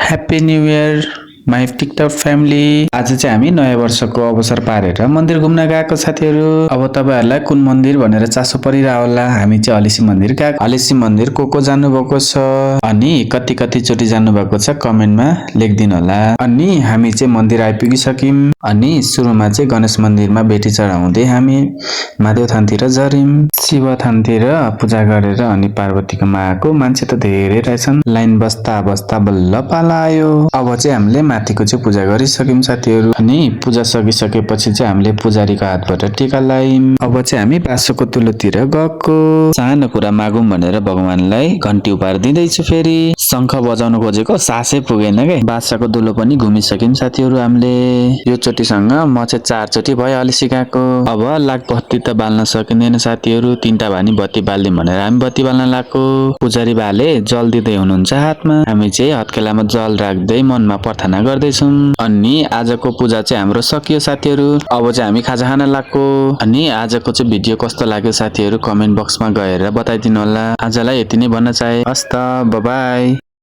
Happy new year my TikTok family. आज चाहिँ हामी नयाँ वर्षको अवसर पारेर मन्दिर घुम्न गएको साथीहरू। अब तपाईहरुलाई कुन मन्दिर भनेर चासो परिरह होला। हामी चाहिँ हलेसी मन्दिर गएको। हलेसी मन्दिर को जानु भएको छ अनि कति चोटी जानु भएको छ कमेन्टमा लेखिदिनु होला। अनि हामी चाहिँ मन्दिर आइपुगिसक्यौं। अनि सुरुमा चाहिँ गणेश मन्दिरमा बेटी चढाउँदै हामी महादेव थानतिर झर्यौं। शिव थानतिर पूजा गरेर अनि पार्वतीको माको मान्छे त धेरै रहेछन्। लाइन बस्दा बस्दा बल्ल पाला आयो। अब चाहिँ हामीले माथिको चाहिँ पूजा गरिसक्यौं साथीहरू। अनि पूजा सकिसकेपछि चाहिँ हामीले पुजारीको हातबाट टीका लायौं। अब चाहिँ हामी बासोको तुलोतिर गएको। सानो कुरा मागौं भनेर भगवानलाई घण्टी उपहार दिँदैछु। फेरि शंख बजाउन खोजेको सासै पुगेन के। बासाको दुलो पनि घुमिसक्यौं साथीहरू हामीले। यो चोटीसँग म चाहिँ 4 चोटी भयो हलेसी गएको। अब लाग बत्ती त बाल्न सकिँदैन साथीहरू। 3टा भानी बत्ती बाल्दिम भनेर हामी बत्ती बाल्न लाग्यो। पुजारी बाले जल दिँदै हुनुहुन्छ हातमा। हामी चाहिँ हत्केलामा जल राख्दै मनमा प्रार्थना गर्दैछौं। अनि आजको पूजा चाहिँ हाम्रो सकियो साथीहरू। अब चाहिँ हामी खाजा खान लाग्यो। अनि आजको चाहिँ भिडियो कस्तो लाग्यो साथीहरू कमेन्ट बक्समा गएर बताइदिनु होला। आजलाई यति नै भन्न चाहे। हस्त बाइ बाइ।